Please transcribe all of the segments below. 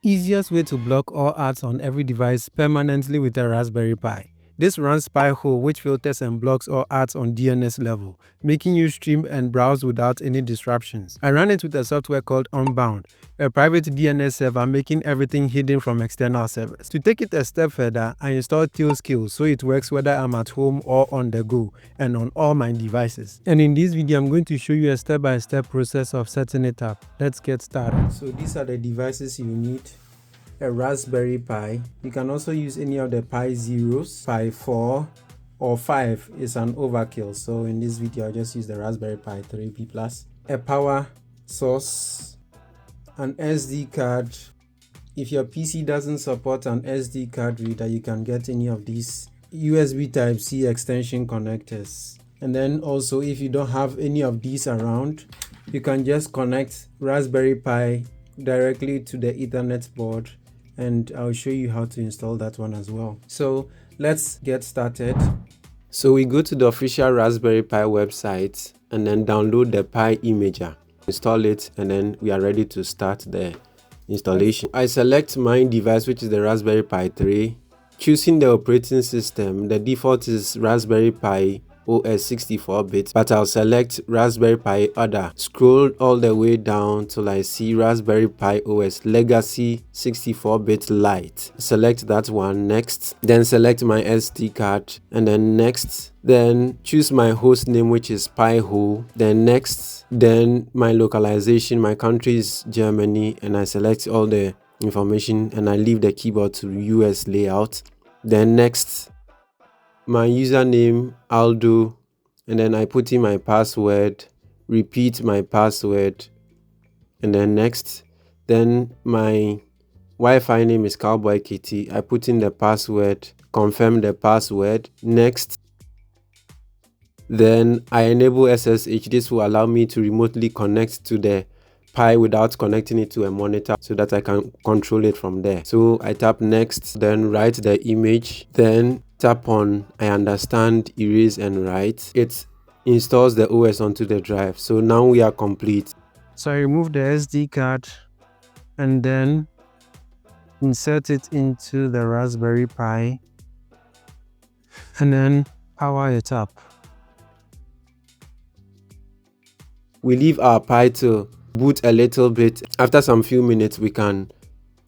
easiest way to block all ads on every device permanently with a Raspberry Pi. This runs Pi-hole, which filters and blocks all ads on DNS level, making you stream and browse without any disruptions. I ran it with a software called Unbound, a private DNS server making everything hidden from external servers. To take it a step further, I installed Tailscale so it works whether I'm at home or on the go and on all my devices. And in this video, I'm going to show you a step-by-step process of setting it up. Let's get started. So these are the devices you need. A Raspberry Pi. You can also use any of the Pi Zeros. Pi 4 or 5 is an overkill, so in this video I'll just use the Raspberry Pi 3B+. A power source, an SD card. If your PC doesn't support an SD card reader, you can get any of these USB Type-C extension connectors. And then also, if you don't have any of these around, you can just connect Raspberry Pi directly to the Ethernet board, and I'll show you how to install that one as well. So let's get started. So we go to the official Raspberry Pi website and then download the Pi imager, install it, and then we are ready to start the installation. I select my device, which is the Raspberry Pi 3. Choosing the operating system, the default is Raspberry Pi OS 64-bit, but I'll select Raspberry Pi Other. Scroll all the way down till I see Raspberry Pi OS Legacy 64-bit Lite. Select that one. Next, then select my SD card, and then next, then choose my host name, which is Pi-hole. Then next, then my localization, my country is Germany, and I select all the information and I leave the keyboard to US layout. Then next, my username Aldo, and then I put in my password, repeat my password, and then next, then my Wi-Fi name is Cowboy Kitty. I put in the password, confirm the password. Next, then I enable SSH. This will allow me to remotely connect to the Pi without connecting it to a monitor, so that I can control it from there. So I tap next, then write the image, then tap on I understand, erase and write. It installs the OS onto the drive. So now we are complete. So I remove the SD card and then insert it into the Raspberry Pi and then power it up. We leave our Pi to boot a little bit. After some few minutes, we can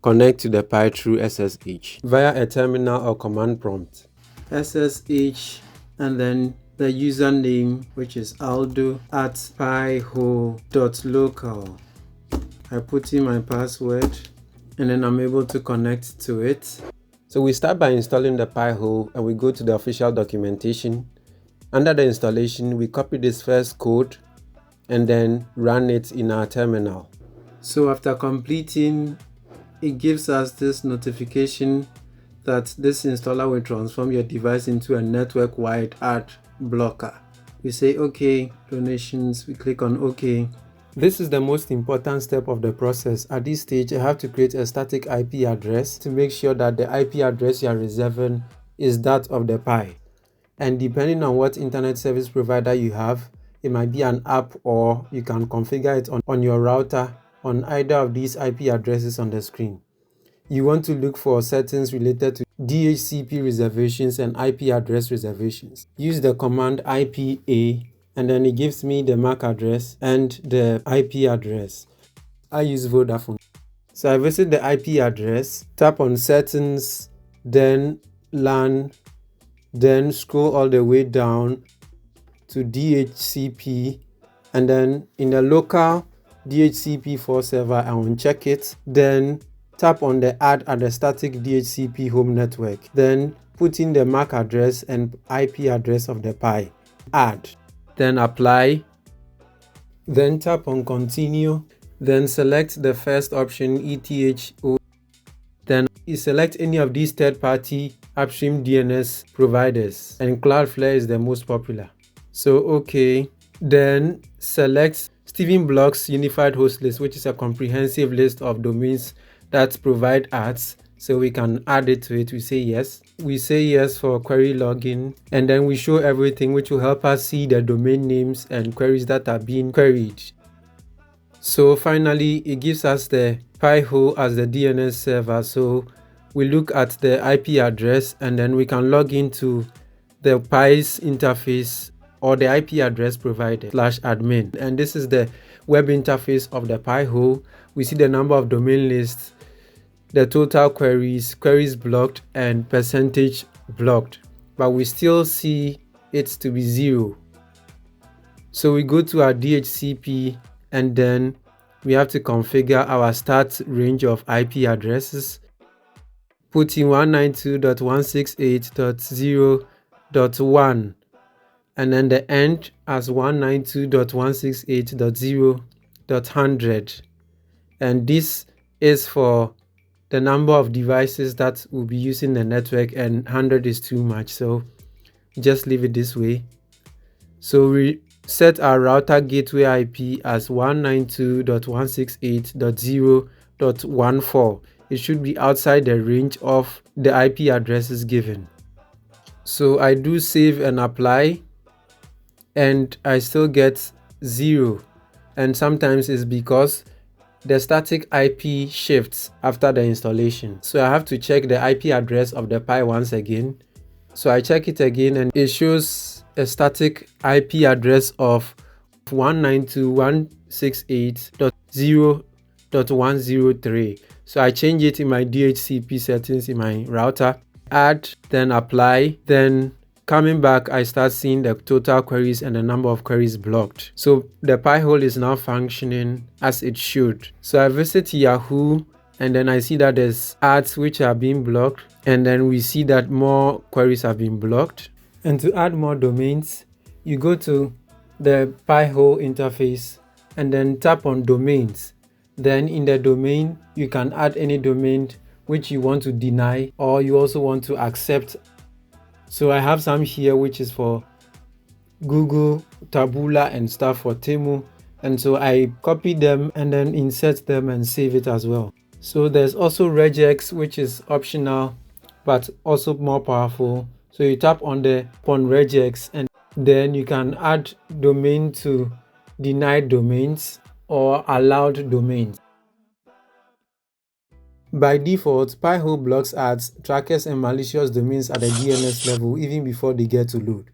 connect to the Pi through SSH via a terminal or command prompt. SSH and then the username, which is Aldo at pi-hole.local. I put in my password and then I'm able to connect to it. So we start by installing the Pi-hole and we go to the official documentation. Under the installation, we copy this first code and then run it in our terminal. So after completing, it gives us this notification that this installer will transform your device into a network-wide ad blocker. We say OK, donations, we click on OK. This is the most important step of the process. At this stage, I have to create a static IP address to make sure that the IP address you are reserving is that of the Pi. And depending on what internet service provider you have, it might be an app, or you can configure it on your router on either of these IP addresses on the screen. You want to look for settings related to DHCP reservations and IP address reservations. Use the command IPA and then it gives me the MAC address and the IP address. I use Vodafone. So I visit the IP address, tap on settings, then LAN, then scroll all the way down to DHCP, and then in the local DHCP4 server, I will check it. Then tap on the add at the static DHCP home network. Then put in the MAC address and IP address of the Pi. Add. Then apply. Then tap on continue. Then select the first option, ETHO. Then you select any of these third-party upstream DNS providers, and Cloudflare is the most popular. So okay, then select Steven Block's Unified Host List, which is a comprehensive list of domains that provide ads. So we can add it to it. We say yes. We say yes for query login, and then we show everything, which will help us see the domain names and queries that are being queried. So finally, it gives us the Pi-hole as the DNS server. So we look at the IP address and then we can log into the Pi's interface or the IP address provided /admin. And this is the web interface of the Pi-hole. We see the number of domain lists, the total queries, queries blocked, and percentage blocked. But we still see it to be 0. So we go to our DHCP and then we have to configure our start range of IP addresses, put in 192.168.0.1 and then the end as 192.168.0.100. And this is for the number of devices that will be using the network, and 100 is too much, so just leave it this way. So we set our router gateway IP as 192.168.0.14. It should be outside the range of the IP addresses given. So I do save and apply, and I still get 0. And sometimes it's because the static IP shifts after the installation. So I have to check the IP address of the Pi once again. So I check it again and it shows a static IP address of 192.168.0.103. So I change it in my DHCP settings in my router, add, then apply, then coming back, I start seeing the total queries and the number of queries blocked. So the Pi-hole is now functioning as it should. So I visit Yahoo and then I see that there's ads which are being blocked, and then we see that more queries have been blocked. And to add more domains, you go to the Pi-hole interface and then tap on domains. Then in the domain, you can add any domain which you want to deny or you also want to accept. So I have some here which is for Google, Taboola and stuff for Temu, and so I copy them and then insert them and save it as well. So there's also regex, which is optional but also more powerful. So you tap on the regex and then you can add domain to denied domains or allowed domains. By default, Pi-hole blocks ads, trackers and malicious domains at the DNS level even before they get to load.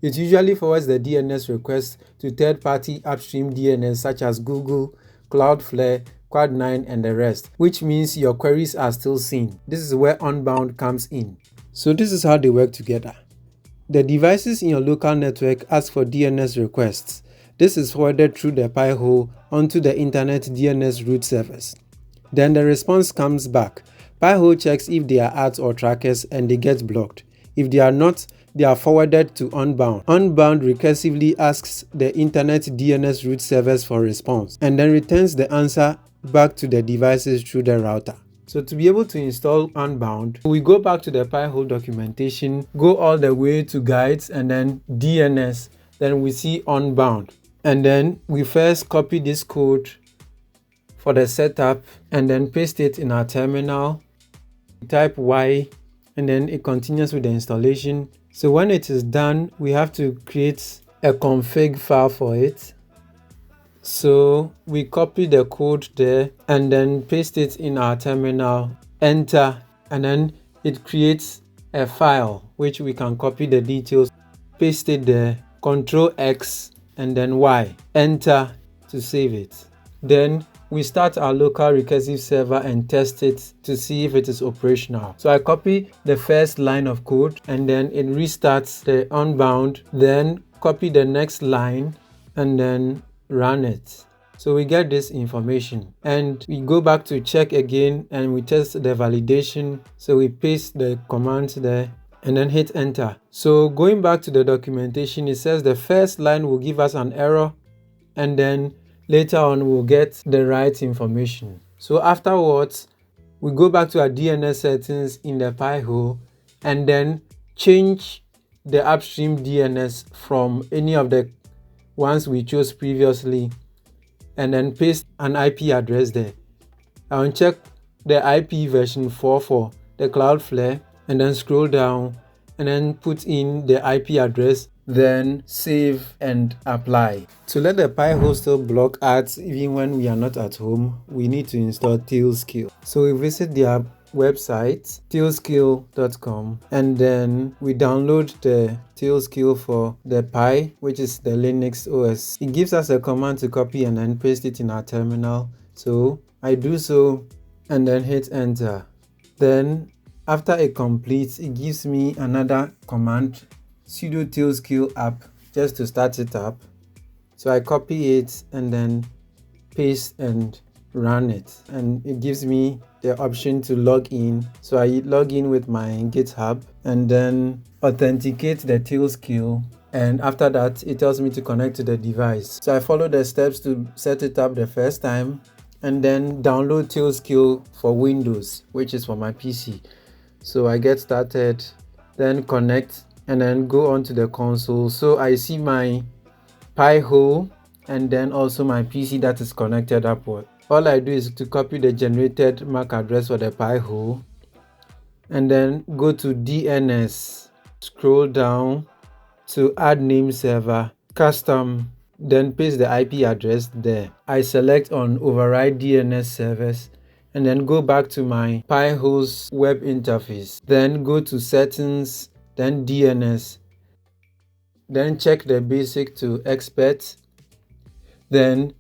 It usually forwards the DNS request to third-party upstream DNS such as Google, Cloudflare, Quad9 and the rest, which means your queries are still seen. This is where Unbound comes in. So this is how they work together. The devices in your local network ask for DNS requests. This is forwarded through the Pi-hole onto the internet DNS root servers. Then the response comes back. Pi-hole checks if they are ads or trackers and they get blocked. If they are not, they are forwarded to Unbound. Unbound recursively asks the internet DNS root servers for response and then returns the answer back to the devices through the router. So to be able to install Unbound, we go back to the Pi-hole documentation, go all the way to guides and then DNS, then we see Unbound. And then we first copy this code for the setup and then paste it in our terminal. Type Y and then it continues with the installation. So when it is done, we have to create a config file for it. So we copy the code there and then paste it in our terminal, enter, and then it creates a file which we can copy the details, paste it there, Ctrl X and then Y, enter to save it. Then we start our local recursive server and test it to see if it is operational. So I copy the first line of code and then it restarts the Unbound, then copy the next line and then run it. So we get this information and we go back to check again and we test the validation. So we paste the commands there and then hit enter. So going back to the documentation, it says the first line will give us an error and then later on we'll get the right information. So afterwards, we go back to our DNS settings in the Pi-hole and then change the upstream DNS from any of the ones we chose previously and then paste an IP address there. I'll check the IP version 4 for the Cloudflare and then scroll down and then put in the IP address then save and apply. To let the Pi-hole still block ads even when we are not at home, we need to install Tailscale. So we visit their website, tailscale.com, and then we download the Tailscale for the Pi, which is the Linux OS. It gives us a command to copy and then paste it in our terminal. So I do so and then hit enter. Then after it completes, it gives me another command, sudo tailscale app, just to start it up. So I copy it and then paste and run it, and it gives me the option to log in. So I log in with my GitHub and then authenticate the Tailscale, and after that it tells me to connect to the device. So I follow the steps to set it up the first time and then download Tailscale for Windows, which is for my PC. So I get started, then connect, and then go onto the console. So I see my Pi-hole and then also my PC that is connected upward. All I do is to copy the generated MAC address for the Pi-hole and then go to DNS, scroll down to add name server, custom, then paste the IP address there. I select on override DNS servers and then go back to my Pi-hole's web interface. Then go to settings, then DNS, then check the basic to expert, then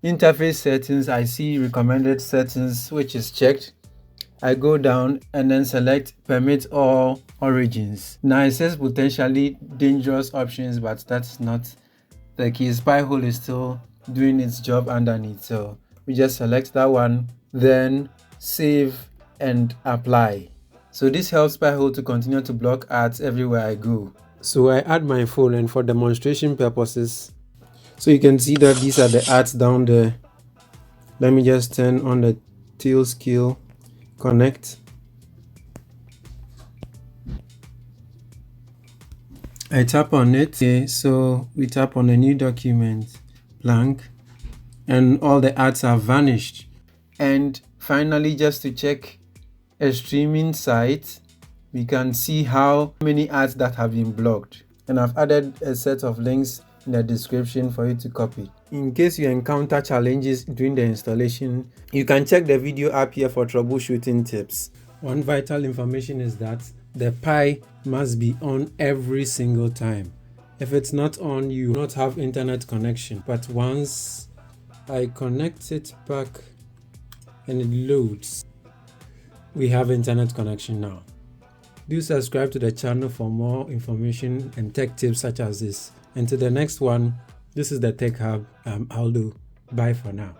interface settings. I see recommended settings, which is checked. I go down and then select permit all origins. Now it says potentially dangerous options, but that's not the case. Pi-hole is still doing its job underneath, so we just select that one, then save and apply. So this helps Pi-hole to continue to block ads everywhere I go. So I add my phone, and for demonstration purposes, so you can see that these are the ads down there. Let me just turn on the Tailscale, connect. I tap on it. Okay, so we tap on a new document, blank, and all the ads have vanished. And finally, just to check a streaming site, we can see how many ads that have been blocked. And I've added a set of links in the description for you to copy. In case you encounter challenges during the installation, you can check the video up here for troubleshooting tips. One vital information is that the Pi must be on every single time. If it's not on, you will not have internet connection. But once I connect it back and it loads, we have internet connection now. Do subscribe to the channel for more information and tech tips such as this. Until the next one, this is the Tech Hub. I'm Aldo. Bye for now.